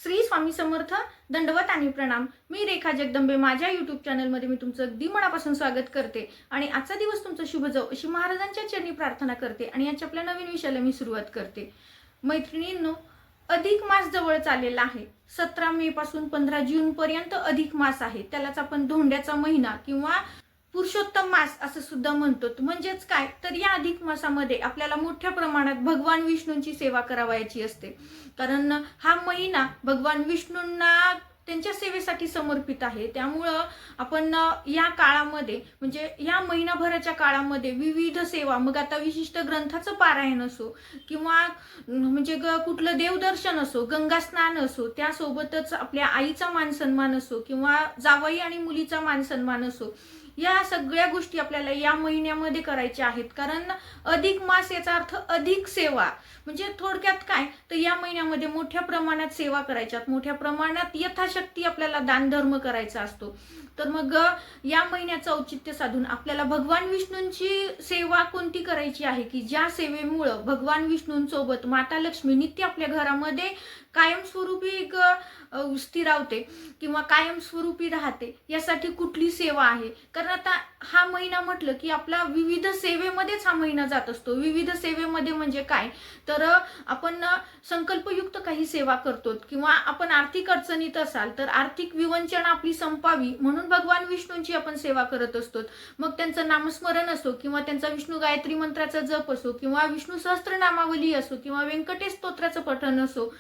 श्री स्वामी समर्थ. दंडवत आणि प्रणाम. मी रेखा जगदंबे. माझ्या यूट्यूब चॅनलमध्ये मी तुमचं अगदी मनापासून स्वागत करते आणि आजचा दिवस तुमचा शुभ जाओ अशी महाराजांच्या चरणी प्रार्थना करते आणि याच्या आपल्या नवीन विषयाला मी सुरुवात करते. मैत्रिणींनो, अधिक मास जवळ चाललेला आहे. 17 मे पासून 15 जून पर्यंत अधिक मास आहे. त्यालाच आपण धोंड्याचा महिना किंवा पुरुषोत्तम मास असं सुद्धा म्हणतो. म्हणजेच काय, तर या अधिक मासामध्ये आपल्याला मोठ्या प्रमाणात भगवान विष्णूंची सेवा करावयाची असते. कारण हा महिना भगवान विष्णूंना त्यांच्या सेवेसाठी समर्पित आहे. त्यामुळं आपण या काळामध्ये म्हणजे या महिनाभराच्या काळामध्ये विविध सेवा, मग आता विशिष्ट ग्रंथाचं पारायण असो किंवा म्हणजे कुठलं देवदर्शन असो, गंगा स्नान असो, त्यासोबतच आपल्या आईचा मान सन्मान असो किंवा जावई आणि मुलीचा मान सन्मान असो, या सगळ्या गोष्टी आपल्याला या महिन्यामध्ये करायच्या आहेत. कारण अधिक मास याचा अर्थ अधिक सेवा. म्हणजे थोडक्यात काय, तर या महिन्यामध्ये मोठ्या प्रमाणात सेवा करायच्यात, मोठ्या प्रमाणात यथाशक्ती आपल्याला दानधर्म करायचा असतो. तर मग या महिन्याचं औचित्य साधून आपल्याला भगवान विष्णूंची सेवा कोणती करायची आहे की ज्या सेवेमुळं भगवान विष्णूंसोबत माता लक्ष्मी नित्य आपल्या घरामध्ये कायमस्वरूपी स्थिरावते किंवा कायमस्वरूपी राहते. यासाठी कुठली सेवा आहे? कारण आता हा महिना म्हटलं की आपला विविध सेवेमध्येच हा महिना जात असतो. विविध सेवेमध्ये म्हणजे काय, तर आपण संकल्पयुक्त काही सेवा करतो किंवा आपण आर्थिक अडचणीत असाल तर आर्थिक विवंचना आपली संपावी म्हणून भगवान विष्णूंची आपण सेवा करत असतो. मग त्यांचं नामस्मरण असो किंवा त्यांचा विष्णू गायत्री मंत्राचा जप असो किंवा विष्णू सहस्त्रनामावली असो किंवा व्यंकटेश स्तोत्राचं पठण असो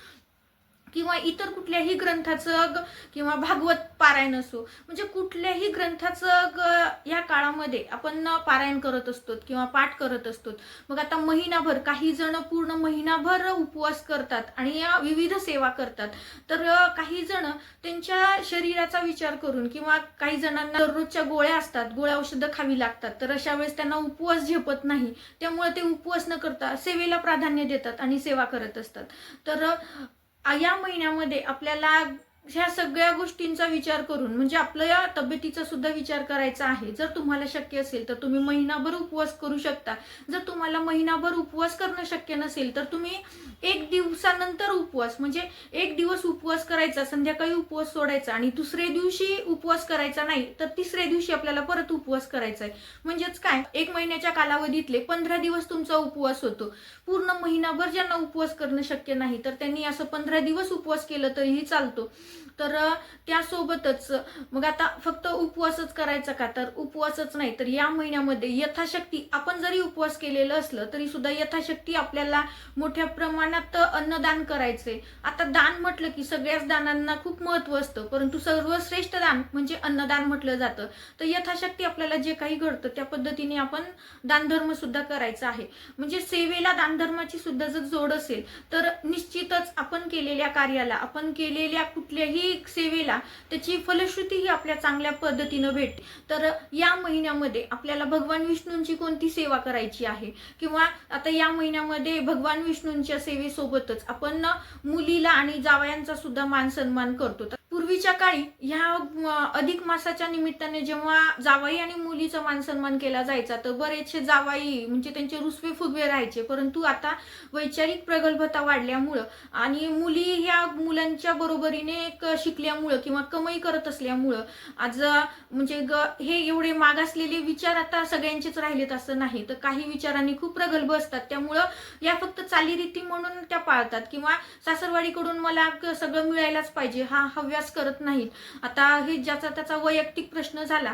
किंवा इतर कुठल्याही ग्रंथाचं किंवा भागवत पारायण असो, म्हणजे कुठल्याही ग्रंथाचं या काळामध्ये आपण पारायण करत असतो किंवा पाठ करत असतो. मग आता महिनाभर काही जण पूर्ण महिनाभर उपवास करतात आणि या विविध सेवा करतात. तर काही जण त्यांच्या शरीराचा विचार करून किंवा काही जणांना दररोजच्या गोळ्या असतात, गोळ्या औषधं खावी लागतात, तर अशा वेळेस त्यांना उपवास झेपत नाही. त्यामुळे ते उपवास न करता सेवेला प्राधान्य देतात आणि सेवा करत असतात. तर या महिन्यामध्ये आपल्याला ह्या सगळ्या गोष्टींचा विचार करून म्हणजे आपल्या तब्येतीचा सुद्धा विचार करायचा आहे. जर तुम्हाला शक्य असेल तर तुम्ही महिनाभर उपवास करू शकता. जर तुम्हाला महिनाभर उपवास करणं शक्य नसेल तर तुम्ही 1 दिवसानंतर उपवास म्हणजे 1 दिवस उपवास करायचा, संध्याकाळी उपवास सोडायचा आणि दुसऱ्या दिवशी उपवास करायचा नाही, तर तिसऱ्या दिवशी आपल्याला परत उपवास करायचा आहे. म्हणजेच काय, 1 महिन्याच्या कालावधीतले 15 दिवस तुमचा उपवास होतो. पूर्ण महिनाभर ज्यांना उपवास करणं शक्य नाही तर त्यांनी असं 15 दिवस उपवास केलं तरीही चालतो. तर त्यासोबतच मग आता फक्त उपवासच करायचा का, तर उपवासच नाही तर या महिन्यामध्ये यथाशक्ती आपण जरी उपवास केलेलं असलं तरी सुद्धा यथाशक्ती आपल्याला मोठ्या प्रमाणात अन्नदान करायचे. आता दान म्हटलं की सगळ्याच दानांना खूप महत्त्व असतं, परंतु सर्वश्रेष्ठ दान म्हणजे अन्नदान म्हटलं जातं. तर यथाशक्ती आपल्याला जे काही घडतं त्या पद्धतीने आपण दानधर्म सुद्धा करायचा आहे. म्हणजे सेवेला दानधर्माची सुद्धा जर जोड असेल तर निश्चितच आपण केलेल्या कार्याला, आपण केलेल्या कुठल्याही सेवेला त्याची फलश्रुती ही आपल्या चांगल्या पद्धतीनं भेटते. तर या महिन्यामध्ये आपल्याला भगवान विष्णूंची कोणती सेवा करायची आहे किंवा आता या महिन्यामध्ये भगवान विष्णूंच्या सेवेसोबतच आपण मुलीला आणि जावयांचा सुद्धा मान सन्मान करतो. पूर्वीच्या काळी ह्या अधिक मासाच्या निमित्ताने जेव्हा जावाई आणि मुलीचा मान सन्मान केला जायचा तर बरेचसे जावाई म्हणजे त्यांचे रुसवे फुगवे राहायचे. परंतु आता वैचारिक प्रगल्भता वाढल्यामुळं आणि मुली ह्या मुलांच्या बरोबरीने शिकल्यामुळं किंवा कमाई करत असल्यामुळं आज म्हणजे हे एवढे मागासलेले विचार आता सगळ्यांचेच राहिलेत असं नाही, तर काही विचारांनी खूप प्रगल्भ असतात. त्यामुळं या फक्त चालीरीती म्हणून त्या पाळतात किंवा सासरवाडीकडून मला सगळं मिळायलाच पाहिजे हा हव्यास करत नाहीत. आता हे ज्याचा त्याचा वैयक्तिक प्रश्न झाला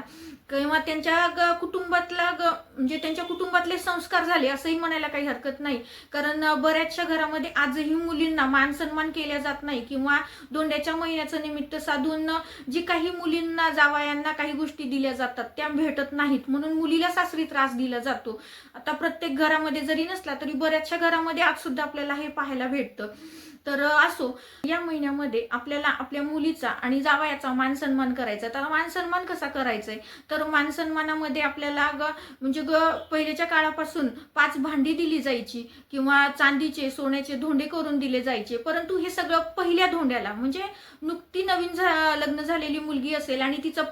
किंवा त्यांच्या कुटुंबातला म्हणजे त्यांच्या कुटुंबातले संस्कार झाले असंही म्हणायला काही हरकत नाही. कारण बऱ्याचशा घरामध्ये आजही मुलींना मान सन्मान केला जात नाही किंवा दोंड्याच्या महिन्याचं निमित्त साधून जी काही मुलींना जावयांना काही गोष्टी दिल्या जातात त्या भेटत नाहीत, म्हणून मुलीला सासरी त्रास दिला जातो. आता प्रत्येक घरामध्ये जरी नसला तरी बऱ्याचशा घरामध्ये आज सुद्धा आपल्याला हे पाहायला भेटतं. तर असो, या महिन्यामध्ये आपल्याला आपल्या मुलीचा आणि जावयाचा मान सन्मान करायचा. तर मान सन्मान कसा करायचा आहे, तर मान सन्मानामध्ये आपल्याला म्हणजे पहिल्याच्या काळापासून 5 भांडी दिली जायची किंवा चांदीचे सोन्याचे धोंडे करून दिले जायचे. परंतु हे सगळं पहिल्या धोंड्याला म्हणजे नुकती नवीन लग्न झालेली मुलगी असेल आणि तिचा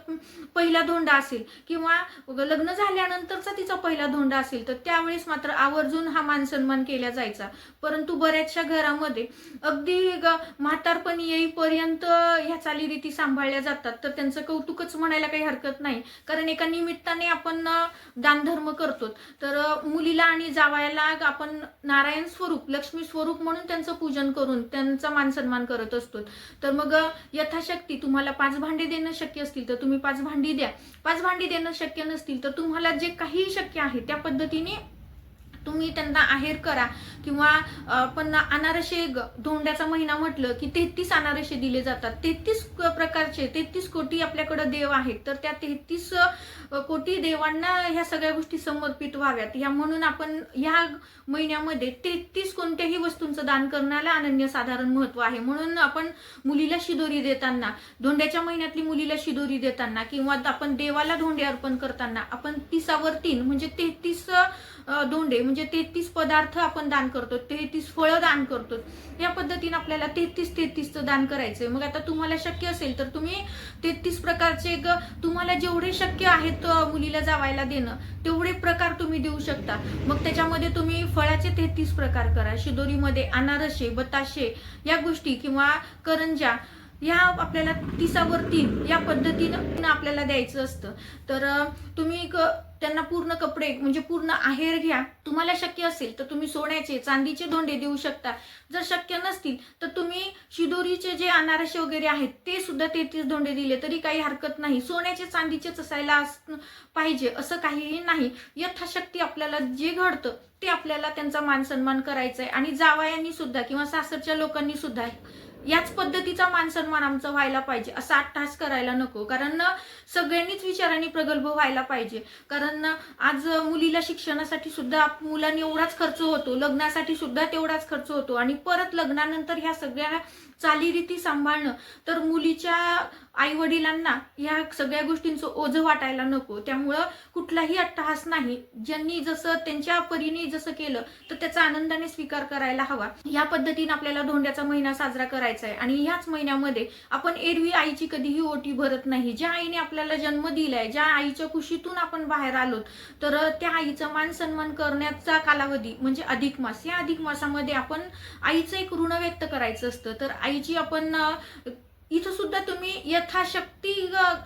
पहिला धोंडा असेल किंवा लग्न झाल्यानंतरचा तिचा पहिला धोंडा असेल तर त्यावेळेस मात्र आवर्जून हा मान सन्मान केला जायचा. परंतु बऱ्याचशा घरामध्ये अगदी म्हातारपण येईपर्यंत ह्या चालीरीती सांभाळल्या जातात. तर त्यांचं कौतुकच म्हणायला काही हरकत नाही, कारण एका निमित्ताने आपण दानधर्म करतो. तर मुलीला आणि जावयाला आपण नारायण स्वरूप, लक्ष्मी स्वरूप म्हणून त्यांचं पूजन करून त्यांचा मान सन्मान करत असतो. तर मग यथाशक्ती तुम्हाला 5 भांडे देणं शक्य असतील तर तुम्ही 5 भांडी द्या. 5 भांडी देणं शक्य नसतील तर तुम्हाला जे काही शक्य आहे त्या पद्धतीने तुम्ही त्यांना आहेर करा. किंवा पण अनारसे, धोंड्याचा महिना म्हटलं की 33 अनारसे दिले जातात. 33 प्रकारचे 33 कोटी आपल्याकडे देव आहेत. तर त्या 33 कोटी देवांना ह्या सगळ्या गोष्टी समर्पित व्हाव्यात, या म्हणून आपण ह्या महिन्यामध्ये 33 कोणत्याही वस्तूंचं दान करण्याला अनन्यसाधारण महत्व आहे. म्हणून आपण मुलीला शिदोरी देताना, धोंड्याच्या महिन्यातली मुलीला शिदोरी देताना किंवा आपण देवाला धोंडे अर्पण करताना आपण 30 म्हणजे 33 धोंडे म्हणजे 33 पदार्थ आपण दान करतो, 33 फळं दान करतो. या पद्धतीने आपल्याला 33चं दान करायचंय. मग आता तुम्हाला शक्य असेल तर तुम्ही 33 प्रकारचे तुम्हाला जेवढे शक्य आहेत मुलीला जावायला देणं तेवढे प्रकार तुम्ही देऊ शकता. मग त्याच्यामध्ये तुम्ही फळाचे 33 प्रकार करा. शिदोरीमध्ये अनारसे, बताशे या गोष्टी किंवा करंजा ह्या आपल्याला 30 या पद्धतीनं आपल्याला द्यायचं असतं. तर तुम्ही त्यांना पूर्ण कपडे म्हणजे पूर्ण आहेर घ्या. तुम्हाला शक्य असेल तर तुम्ही सोन्याचे, चांदीचे धोंडे देऊ शकता. जर शक्य नसतील तर तुम्ही शिदोरीचे जे अनारसे वगैरे आहेत ते सुद्धा 33 धोंडे दिले तरी काही हरकत नाही. सोन्याचे, चांदीचेच असायला पाहिजे असं काहीही नाही. यथाशक्ती आपल्याला जे घडतं ते आपल्याला त्यांचा मान सन्मान करायचा आहे. आणि जावयांनी सुद्धा किंवा सासरच्या लोकांनी सुद्धा याच पद्धतीचा मान सन्मान आमचा व्हायला पाहिजे. असा अट्टहास करायला नको, कारण सगळ्यांनीच विचारांनी प्रगल्भ व्हायला पाहिजे. कारण आज मुलीला शिक्षणासाठी सुद्धा मुलांनी एवढाच खर्च होतो, लग्नासाठी सुद्धा तेवढाच खर्च होतो आणि परत लग्नानंतर ह्या सगळ्या चालीरीती सांभाळणं. तर मुलीच्या आई वडिलांना ह्या सगळ्या गोष्टींचं ओझं वाटायला नको. त्यामुळं कुठलाही अट्टहास नाही. ज्यांनी जसं त्यांच्या परीने जसं केलं तर त्याचा आनंदाने स्वीकार करायला हवा. या पद्धतीने आपल्याला धोंड्याचा महिना साजरा करायचा आहे. आणि ह्याच महिन्यामध्ये आपण एरवी आईची कधीही ओटी भरत नाही. ज्या आईने आपल्याला जन्म दिलाय, ज्या आईच्या कुशीतून आपण बाहेर आलो, तर त्या आईचा मान सन्मान करण्याचा कालावधी म्हणजे अधिक मास. या अधिक मासामध्ये आपण आईचं एक ऋण व्यक्त करायचं असतं. तर आईची आपण इथं सुद्धा तुम्ही यथाशक्ती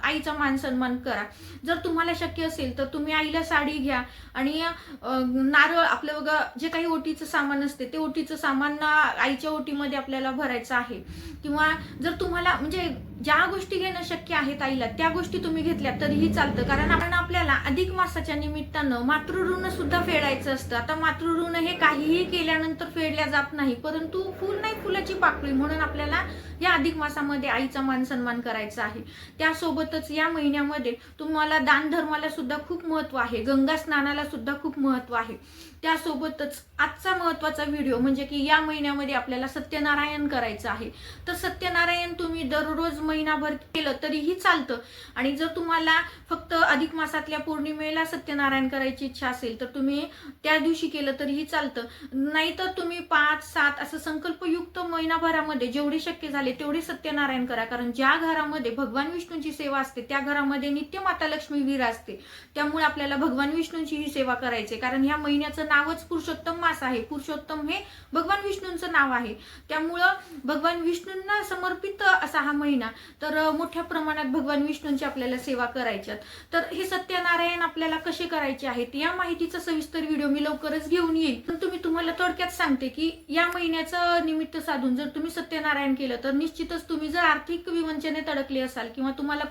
आईचा मान सन्मान करा. जर तुम्हाला शक्य असेल तर तुम्ही आईला साडी घ्या आणि नारळ, आपलं बघा जे काही ओटीचं सामान असते ते ओटीचं सामान आईच्या ओटीमध्ये आपल्याला भरायचं आहे. किंवा जर तुम्हाला म्हणजे ज्या गोष्टी घेणं शक्य आहेत आईला त्या गोष्टी तुम्ही घेतल्या तरीही चालतं. कारण आपल्याला अधिक मासाच्या निमित्तानं मातृऋण सुद्धा फेडायचं असतं. आता मातृऋण हे काहीही केल्यानंतर फेडल्या जात नाही, परंतु फुल नाही फुलाची पाकळी म्हणून आपल्याला या अधिक मासामध्ये आईचा मान सन्मान करायचा आहे. त्यासोबतच या महिन्यामध्ये तुम्हाला दान धर्माला सुद्धा खूप महत्व आहे, गंगा स्नानाला सुद्धा खूप महत्व आहे. त्यासोबतच आजचा महत्वाचा व्हिडिओ म्हणजे की या महिन्यामध्ये आपल्याला सत्यनारायण करायचं आहे. तर सत्यनारायण तुम्ही दररोज महिनाभर केलं तरीही चालतं. आणि जर तुम्हाला फक्त अधिक मासातल्या पौर्णिमेला सत्यनारायण करायची इच्छा असेल तर तुम्ही त्या दिवशी केलं तरीही चालतं. नाहीतर तुम्ही 5-7 असं संकल्पयुक्त महिनाभरामध्ये जेवढे शक्य झाले तेवढे सत्यनारायण करा. कारण ज्या घरामध्ये भगवान विष्णूंची सेवा असते त्या घरामध्ये नित्य माता लक्ष्मी विराजते. त्यामुळे आपल्याला भगवान विष्णूंची ही सेवा करायची. कारण ह्या महिन्याचं नावच पुरुषोत्तम मास आहे. पुरुषोत्तम हे भगवान विष्णूंचं नाव आहे. त्यामुळं भगवान विष्णूंना समर्पित असा हा महिना. तर मोठ्या प्रमाणात भगवान विष्णूंची आपल्याला सेवा करायच्यात. तर हे सत्यनारायण आपल्याला कसे करायचे आहेत या माहितीचा सविस्तर व्हिडिओ मी लवकरच घेऊन येईल. पण तुम्हाला थोडक्यात सांगते की या महिन्याचं निमित्त साधून जर तुम्ही सत्यनारायण केलं तर निश्चितच तुम्ही जर आर्थिक विवंचनेत अडकले असाल किंवा तुम्हाला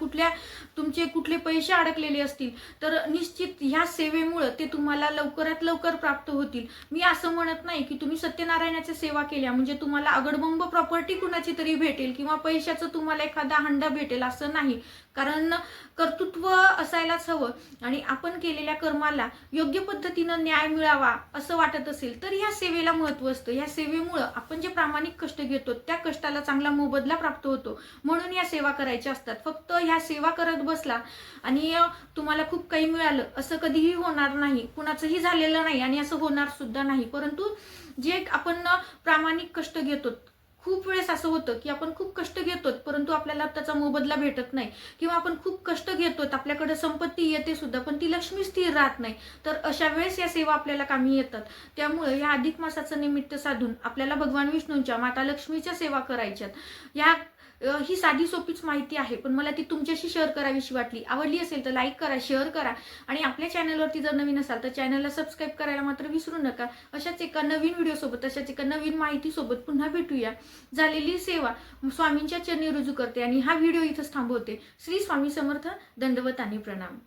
तुमचे कुठले पैसे अडकलेले असतील तर निश्चित ह्या सेवेमुळे ते तुम्हाला लवकरात लवकर प्राप्त होतील. मी असं म्हणत नाही की तुम्ही सत्यनारायणाची सेवा केल्या म्हणजे तुम्हाला अगडबंब प्रॉपर्टी कुणाची तरी भेटेल किंवा पैशाचं तुम्हाला एखादा हंडा भेटेल असं नाही. कारण कर्तृत्व असायलाच हवं आणि आपण केलेल्या कर्माला योग्य पद्धतीनं न्याय मिळावा असं वाटत असेल तर ह्या सेवेला महत्व असतं. ह्या सेवेमुळं आपण जे प्रामाणिक कष्ट घेतो त्या कष्टाला चांगला मोबदला प्राप्त होतो. म्हणून या सेवा करायच्या असतात. फक्त ह्या सेवा करत बसला आणि तुम्हाला खूप काही मिळालं असं कधीही होणार नाही, कुणाचंही झालेलं नाही आणि असं होणार सुद्धा नाही. परंतु जे आपण प्रामाणिक कष्ट घेतो, खूप वेळेस असं होतं की आपण खूप कष्ट घेतो परंतु आपल्याला त्याचा मोबदला भेटत नाही, किंवा आपण खूप कष्ट घेतो आपल्याकडे संपत्ती येते सुद्धा पण ती लक्ष्मी स्थिर राहत नाही. तर अशा वेळेस या सेवा आपल्याला कामी येतात. त्यामुळे या अधिक मासाचं निमित्त साधून आपल्याला भगवान विष्णूंच्या, माता लक्ष्मीच्या सेवा करायच्यात. या ही साधी सोपीच माहिती आहे, पण मला ती तुमच्याशी शेअर करावीशी वाटली. आवडली असेल तर लाईक करा, शेअर करा आणि आपल्या चॅनलवरती जर नवीन असाल तर चॅनलला सबस्क्राईब करायला मात्र विसरू नका. अशाच एका नवीन व्हिडिओसोबत, अशाच एका नवीन माहितीसोबत पुन्हा भेटूया. झालेली सेवा स्वामींच्या चरणी रुजू करते आणि हा व्हिडिओ इथंच थांबवते. श्री स्वामी समर्थ. दंडवत आणि प्रणाम.